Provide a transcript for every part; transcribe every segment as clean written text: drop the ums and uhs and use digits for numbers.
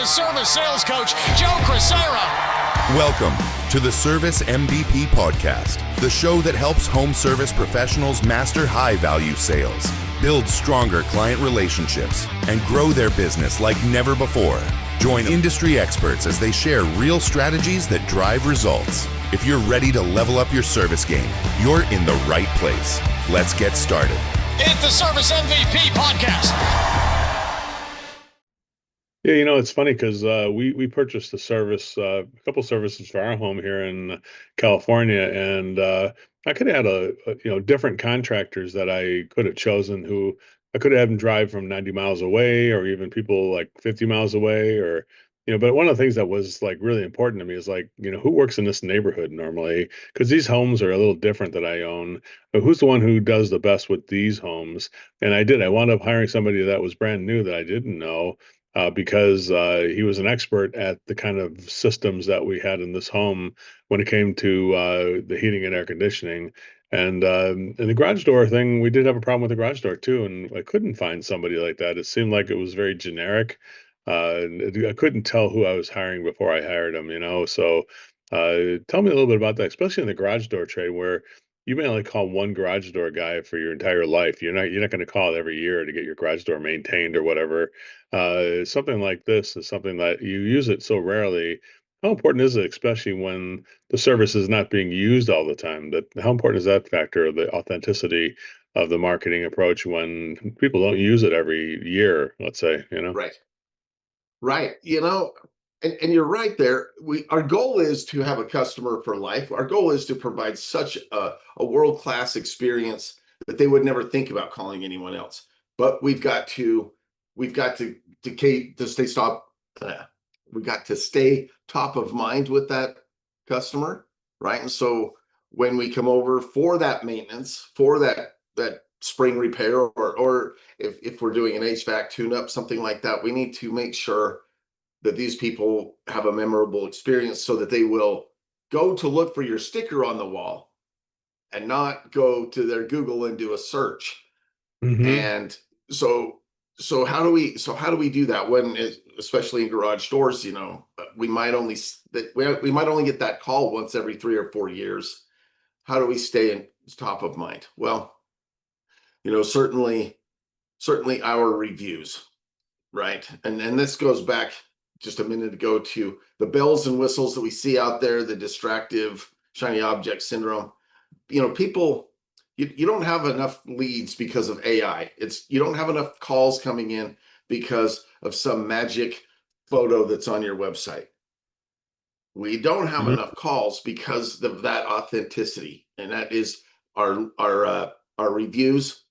Florida's service sales coach, Joe Crisara. Welcome to the Service MVP Podcast, the show that helps home service professionals master high-value sales, build stronger client relationships, and grow their business like never before. Join industry experts as they share real strategies that drive results. If you're ready to level up your service game, you're in the right place. Let's get started. It's the Service MVP Podcast. Yeah, it's funny because we purchased a couple services for our home here in California, and I could have had different contractors that I could have chosen who I could have had them drive from 90 miles away, or even people like 50 miles away, or But one of the things that was like really important to me is who works in this neighborhood normally, because these homes are a little different that I own. But who's the one who does the best with these homes? And I wound up hiring somebody that was brand new that I didn't know because he was an expert at the kind of systems that we had in this home when it came to the heating and air conditioning. And the garage door thing, we did have a problem with the garage door too, and I couldn't find somebody like that. It seemed like it was very generic. I couldn't tell who I was hiring before I hired him, So tell me a little bit about that, especially in the garage door trade, where you may only call one garage door guy for your entire life. You're not going to call every year to get your garage door maintained or whatever. Something like this is something that you use it so rarely. How important is it, especially when the service is not being used all the time? How important is that factor of the authenticity of the marketing approach when people don't use it every year, let's say, Right. Right. And you're right there. Our goal is to have a customer for life. Our goal is to provide such a world-class experience that they would never think about calling anyone else. But we've got to stay top of mind with that customer, right? And so when we come over for that maintenance, for that spring repair, or if we're doing an HVAC tune-up, something like that, we need to make sure that these people have a memorable experience so that they will go to look for your sticker on the wall and not go to their Google and do a search. Mm-hmm. And so how do we do that when, especially in garage doors, we might only get that call once every 3 or 4 years. How do we stay in top of mind? Well, certainly our reviews, right? And this goes back just a minute ago to the bells and whistles that we see out there, the distractive shiny object syndrome. People, you don't have enough leads because of AI. You don't have enough calls coming in because of some magic photo that's on your website. We don't have Mm-hmm. enough calls because of that authenticity, and that is our reviews.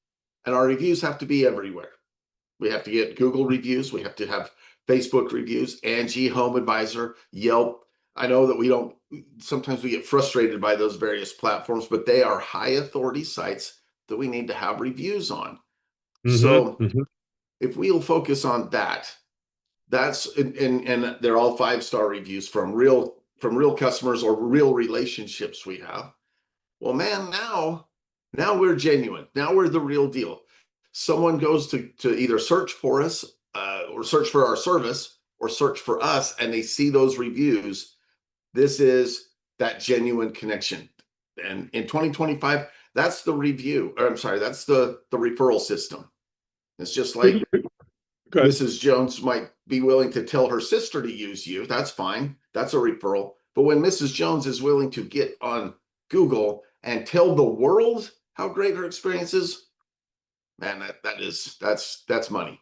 And our reviews have to be everywhere. We have to get Google reviews. We have to have Facebook reviews, Angie, Home Advisor, Yelp. I know that sometimes we get frustrated by those various platforms, but they are high authority sites that we need to have reviews on. Mm-hmm. So Mm-hmm. if we'll focus on that, and they're all 5-star reviews from real customers or real relationships we have. Well, man, now we're genuine. Now we're the real deal. Someone goes to either search for us or search for our service or search for us, and they see those reviews. This is that genuine connection. And in 2025, that's the that's the referral system. It's just like Mrs. Jones might be willing to tell her sister to use you. That's fine. That's a referral. But when Mrs. Jones is willing to get on Google and tell the world how great her experience is, man, that's money.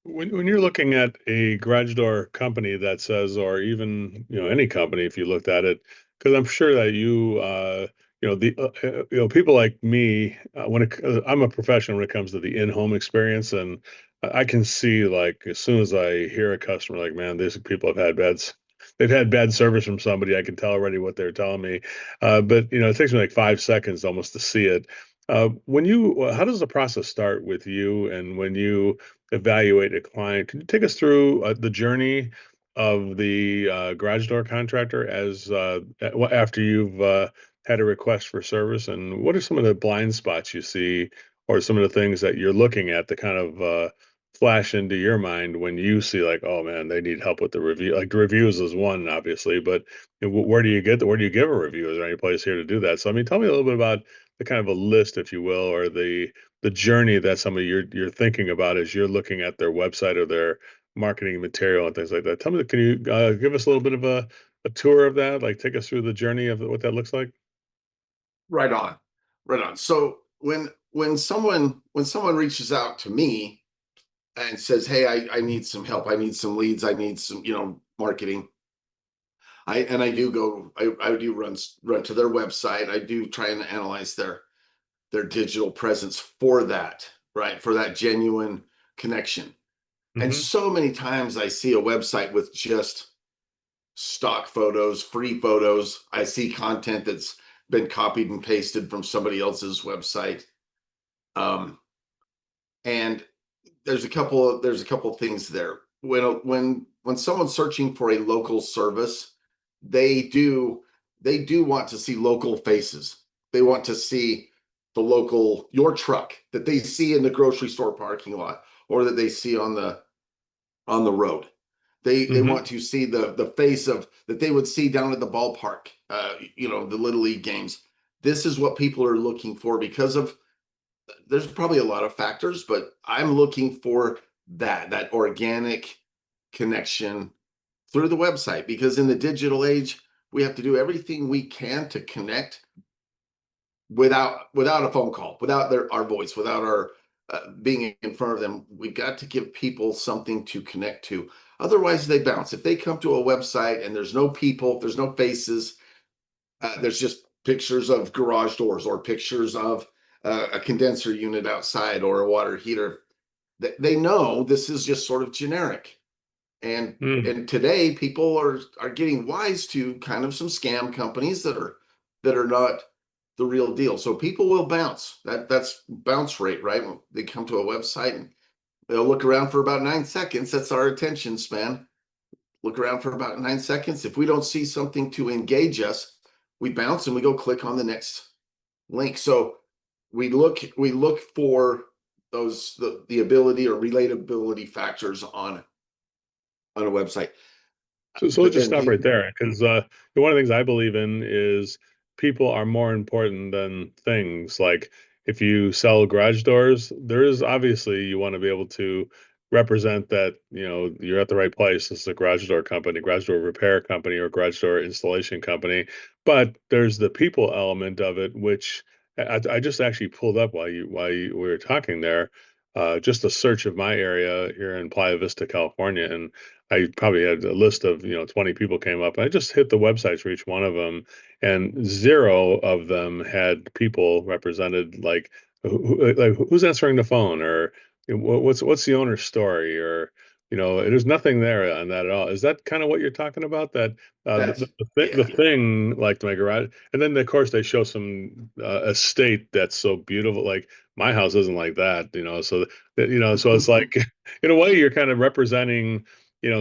When you're looking at a garage door company that says, or even any company, if you looked at it, because I'm sure that people like me, I'm a professional when it comes to the in-home experience, and I can see as soon as I hear a customer, like, man, these people they've had bad service from somebody. I can tell already what they're telling me, but it takes me like 5 seconds almost to see it. How does the process start with you, and when you evaluate a client? Can you take us through the journey of the garage door contractor after you've had a request for service, and what are some of the blind spots you see, or some of the things that you're looking at to kind of flash into your mind when you see like, oh man, they need help with the review? Like the reviews is one, obviously, but where do you where do you give a review? Is there any place here to do that? So I mean, tell me a little bit about the kind of a list, if you will, or the journey that somebody you're thinking about as you're looking at their website or their marketing material and things like that. Tell me, can you give us a little bit of a tour of that? Like take us through the journey of what that looks like? Right on. Right on. So when someone reaches out to me and says, "Hey, I need some help. I need some leads. I need some, marketing." I do go. I do run to their website. I do try and analyze their digital presence for that, right? For that genuine connection. And Hmm. so many times I see a website with just stock photos, free photos. I see content that's been copied and pasted from somebody else's website. Um, and there's a couple of things there. When someone's searching for a local service, they do they do want to see local faces. They want to see your truck that they see in the grocery store parking lot or that they see on the road. They Hmm. want to see the face of that they would see down at the ballpark, the little league games. This is what people are looking for because of there's probably a lot of factors, but I'm looking for that organic connection through the website because in the digital age, we have to do everything we can to connect without a phone call, without our voice, without our being in front of them. We've got to give people something to connect to. Otherwise, they bounce. If they come to a website and there's no people, there's no faces, there's just pictures of garage doors or pictures of a condenser unit outside or a water heater. They know this is just sort of generic. And Mm. and today people are getting wise to kind of some scam companies that are not the real deal. So people will bounce. That's bounce rate, right? When they come to a website and they'll look around for about 9 seconds. That's our attention span. Look around for about 9 seconds. If we don't see something to engage us, we bounce and we go click on the next link. So we look for the ability or relatability factors on a website. So let's But just then stop right people, there because one of the things I believe in is people are more important than things. Like if you sell garage doors, there is obviously you want to be able to represent that you're at the right place. This is a garage door company, garage door repair company, or garage door installation company. But there's the people element of it, which I just actually pulled up while you we were talking there. Just a search of my area here in Playa Vista, California, and I probably had a list of 20 people came up. I just hit the websites for each one of them, and zero of them had people represented. Like, who's answering the phone, or what's the owner's story, or there's nothing there on that at all. Is that kind of what you're talking about? That that's the yeah. thing like my garage, and then of course they show some estate that's so beautiful. Like my house isn't like that, So so it's like in a way you're kind of representing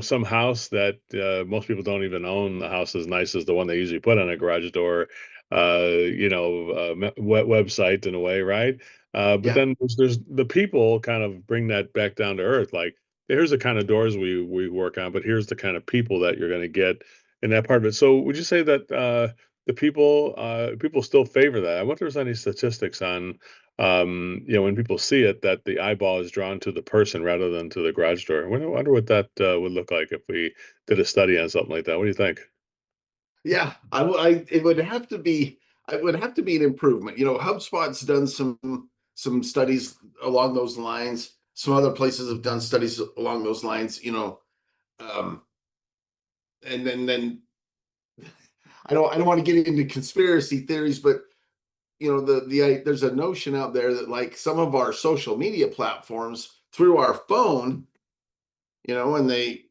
some house that most people don't even own. The house as nice as the one they usually put on a garage door, website in a way, right? But Yeah. then there's the people kind of bring that back down to earth. Like, here's the kind of doors we work on, but here's the kind of people that you're going to get in that part of it. So, would you say that the people still favor that? I wonder if there's any statistics on when people see it, that the eyeball is drawn to the person rather than to the garage door. I wonder what that would look like if we did a study on something like that. What do you think? Yeah, it would have to be an improvement. HubSpot's done some studies along those lines. Some other places have done studies along those lines, um, and then I don't want to get into conspiracy theories, but there's a notion out there that like some of our social media platforms through our phone, and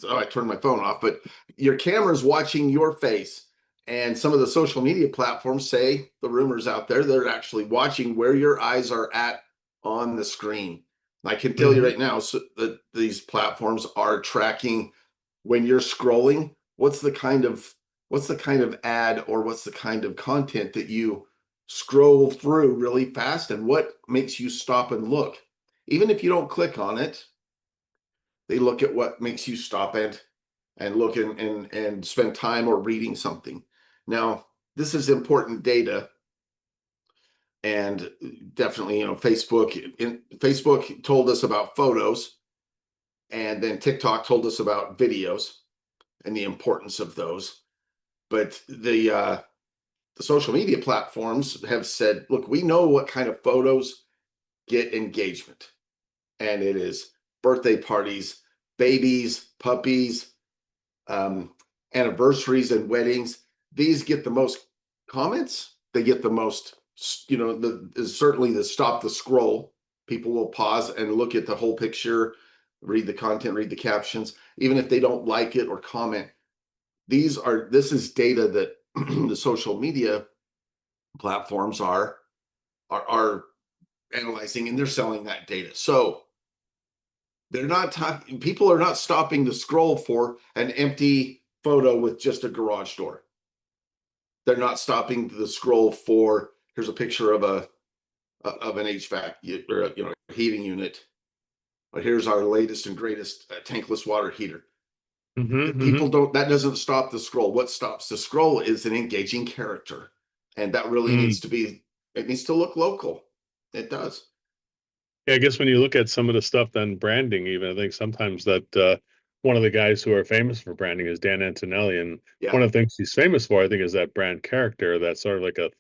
I turned my phone off, but your camera's watching your face. And some of the social media platforms say the rumors out there, they're actually watching where your eyes are at on the screen. I can tell you Hmm. right now that these platforms are tracking when you're scrolling, what's the kind of ad or what's the kind of content that you scroll through really fast and what makes you stop and look. even if you don't click on it, they look at what makes you stop it and look and spend time or reading something. Now, this is important data. And definitely, Facebook told us about photos, and then TikTok told us about videos and the importance of those. But the social media platforms have said, look, we know what kind of photos get engagement. And it is birthday parties, babies, puppies, anniversaries and weddings. These get the most comments. They get the most, certainly the stop the scroll. People will pause and look at the whole picture, read the content, read the captions, even if they don't like it or comment. This is data that the social media platforms are analyzing, and they're selling that data. So people are not stopping to scroll for an empty photo with just a garage door. They're not stopping to scroll for, here's a picture of an HVAC or a heating unit. But here's our latest and greatest tankless water heater. That doesn't stop the scroll. What stops the scroll is an engaging character. And that really needs to look local. It does. Yeah, I guess when you look at some of the stuff, then branding, even I think sometimes that one of the guys who are famous for branding is Dan Antonelli, and one of the things he's famous for, I think, is that brand character that's sort of like a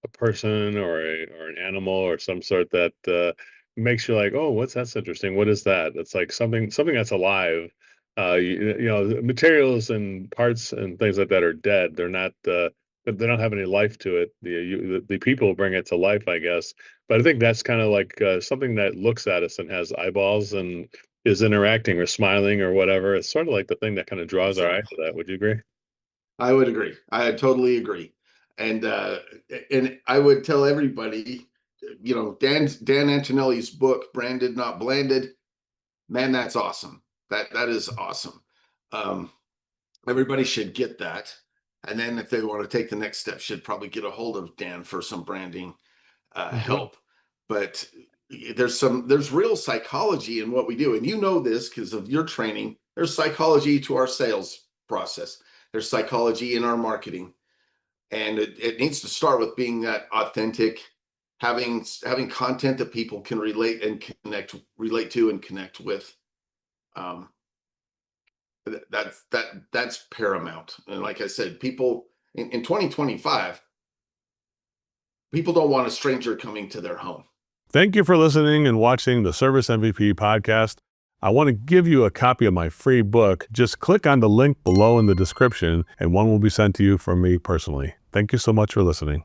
person or an animal or some sort that makes you like, oh, that's interesting. What is that? It's like something that's alive. Materials and parts and things like that are dead. They're not. They don't have any life to it. The people bring it to life, I guess. But I think that's kind of like something that looks at us and has eyeballs and is interacting or smiling or whatever. It's sort of like the thing that kind of draws our eye to that. Would you agree? I would agree. I totally agree. And I would tell everybody, Dan Antonelli's book, Branded Not Blanded, man, that's awesome. That is awesome. Everybody should get that. And then if they want to take the next step, should probably get a hold of Dan for some branding help. But there's real psychology in what we do. And you know this because of your training. There's psychology to our sales process. There's psychology in our marketing. And it needs to start with being that authentic, having content that people can relate to and connect with. That's paramount. And like I said, people in 2025, people don't want a stranger coming to their home. Thank you for listening and watching the Service MVP podcast. I want to give you a copy of my free book. Just click on the link below in the description and one will be sent to you from me personally. Thank you so much for listening.